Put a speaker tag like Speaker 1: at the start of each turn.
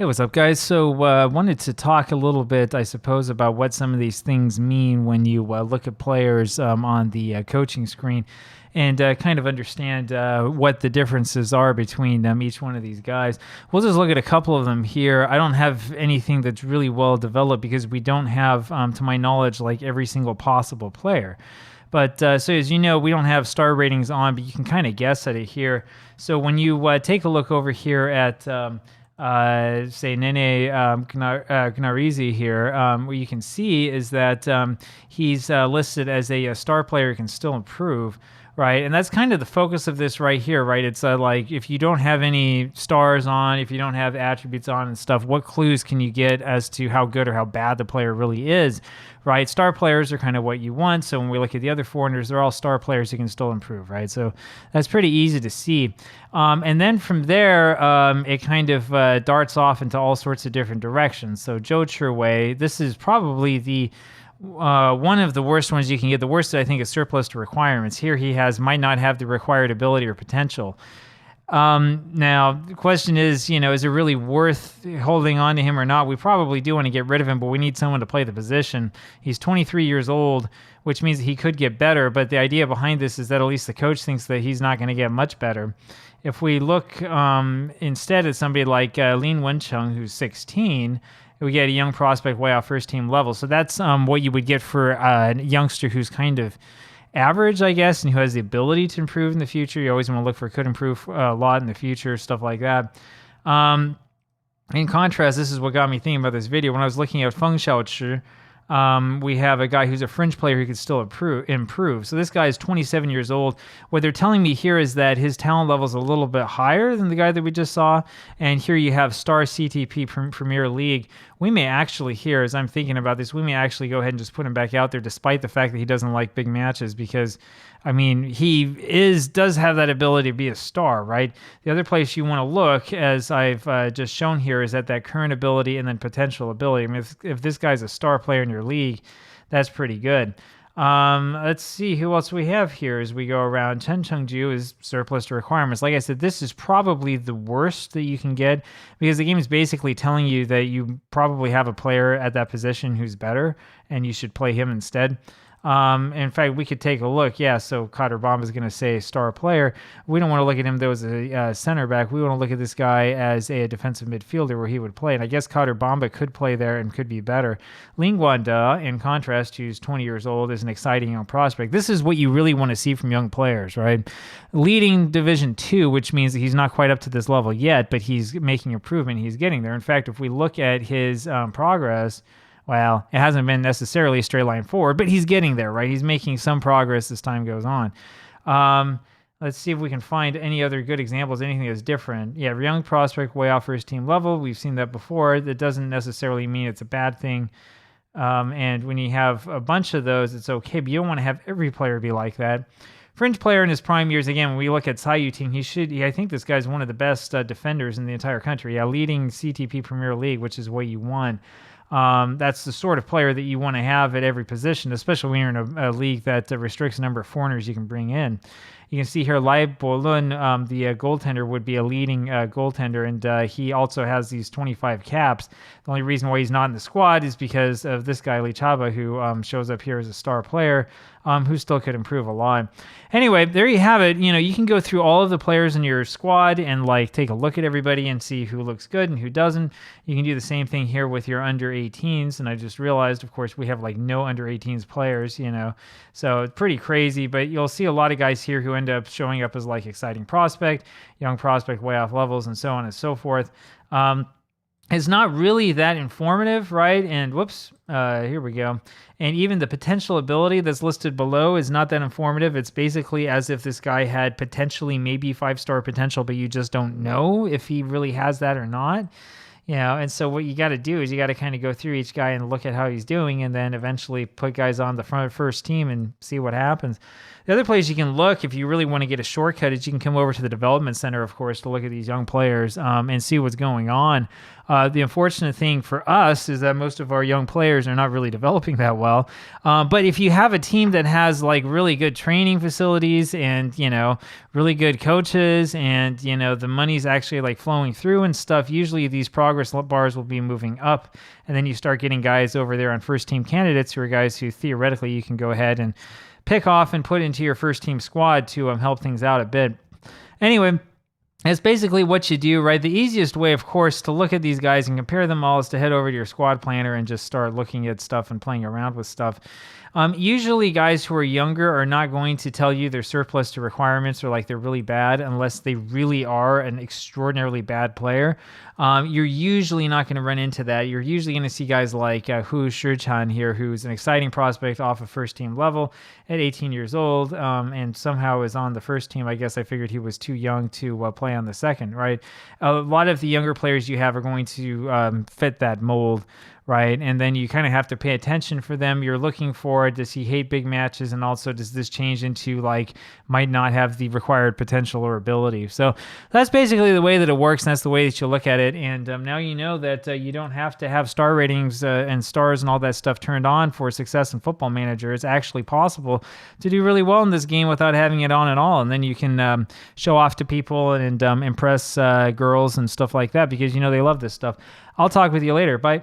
Speaker 1: Hey, what's up, guys? So, wanted to talk a little bit, I suppose, about what some of these things mean when you look at players on the coaching screen, and kind of understand what the differences are between each one of these guys. We'll just look at a couple of them here. I don't have anything that's really well developed because we don't have, to my knowledge, like every single possible player. But so as you know, we don't have star ratings on, but you can kind of guess at it here. So when you take a look over here at say Nene Gnarizi here, what you can see is that he's listed as a star player who can still improve, right? And that's kind of the focus of this right here, right? It's like if you don't have any stars on, if you don't have attributes on and stuff, what clues can you get as to how good or how bad the player really is, right? Star players are kind of what you want. So when we look at the other foreigners, they're all star players who can still improve, right? So that's pretty easy to see. And then from there, it kind of darts off into all sorts of different directions. So Zhou Chiwei, this is probably the one of the worst ones you can get. The worst, I think, is surplus to requirements. Here he might not have the required ability or potential. Now, the question is, is it really worth holding on to him or not? We probably do want to get rid of him, but we need someone to play the position. He's 23 years old, which means that he could get better, but the idea behind this is that at least the coach thinks that he's not going to get much better. If we look instead at somebody like Lin Wencheng, who's 16, we get a young prospect way off first team level. So that's what you would get for a youngster who's kind of average, I guess, and who has the ability to improve in the future. You always want to look for could improve a lot in the future, stuff like that. In contrast, this is what got me thinking about this video. When I was looking at Feng Xiaochi, we have a guy who's a fringe player who can still improve. So this guy is 27 years old. What they're telling me here is that his talent level is a little bit higher than the guy that we just saw. And here you have Star CTP Premier League. We may actually here, as I'm thinking about this, we may actually go ahead and just put him back out there despite the fact that he doesn't like big matches because, I mean, he does have that ability to be a star, right? The other place you want to look, as I've just shown here, is at that current ability and then potential ability. I mean, if this guy's a star player in your league, that's pretty good. Let's see who else we have here as we go around. Chen Chengju is surplus to requirements. Like I said, this is probably the worst that you can get because the game is basically telling you that you probably have a player at that position who's better and you should play him instead. In fact, we could take a look. Yeah, so Kader Bamba is going to say star player. We don't want to look at him though as a center back. We want to look at this guy as a defensive midfielder where he would play. And I guess Kader Bamba could play there and could be better. Ling Guanda, in contrast, who's 20 years old, is an exciting young prospect. This is what you really want to see from young players, right? Leading Division 2, which means that he's not quite up to this level yet, but he's making improvement. He's getting there. In fact, if we look at his progress, well, it hasn't been necessarily a straight line forward, but he's getting there, right? He's making some progress as time goes on. Let's see if we can find any other good examples, anything that's different. Yeah, young prospect way off first team level. We've seen that before. That doesn't necessarily mean it's a bad thing. And when you have a bunch of those, it's okay, but you don't want to have every player be like that. Fringe player in his prime years, again, when we look at Tsai Yuting, I think this guy's one of the best defenders in the entire country. Yeah, leading CTP Premier League, which is what you want. That's the sort of player that you want to have at every position, especially when you're in a league that restricts the number of foreigners you can bring in. You can see here Lai Bolun, the goaltender, would be a leading goaltender, and he also has these 25 caps. The only reason why he's not in the squad is because of this guy, Li Chaba, who shows up here as a star player, who still could improve a lot. Anyway, there you have it. You can go through all of the players in your squad and take a look at everybody and see who looks good and who doesn't. You can do the same thing here with your under 18s, and I just realized, of course, we have no under 18s players, so it's pretty crazy, but you'll see a lot of guys here who end up showing up as exciting prospect, young prospect way off levels, and so on and so forth. It's not really that informative, right? And whoops, here we go. And even the potential ability that's listed below is not that informative. It's basically as if this guy had potentially maybe 5-star potential, but you just don't know if he really has that or not. And so what you got to do is you got to kind of go through each guy and look at how he's doing and then eventually put guys on the first team and see what happens. The other place you can look if you really want to get a shortcut is you can come over to the development center, of course, to look at these young players and see what's going on. The unfortunate thing for us is that most of our young players are not really developing that well. But if you have a team that has really good training facilities and, really good coaches and, the money's actually flowing through and stuff, usually these progress progress bars will be moving up. And then you start getting guys over there on first team candidates who are guys who theoretically you can go ahead and pick off and put into your first team squad to help things out a bit. Anyway, that's basically what you do, right? The easiest way, of course, to look at these guys and compare them all is to head over to your squad planner and just start looking at stuff and playing around with stuff. Usually guys who are younger are not going to tell you they're surplus to requirements or like they're really bad unless they really are an extraordinarily bad player. You're usually not going to run into that. You're usually going to see guys like Hu Shichan here, who's an exciting prospect off of first team level at 18 years old, and somehow is on the first team. I guess I figured he was too young to play on the second, right? A lot of the younger players you have are going to fit that mold, right? And then you kind of have to pay attention for them. You're looking for, does he hate big matches? And also, does this change into like, might not have the required potential or ability? So that's basically the way that it works. And that's the way that you look at it. And now you know that you don't have to have star ratings and stars and all that stuff turned on for success in Football Manager. It's actually possible to do really well in this game without having it on at all. And then you can show off to people and impress girls and stuff like that because, you know, they love this stuff. I'll talk with you later. Bye.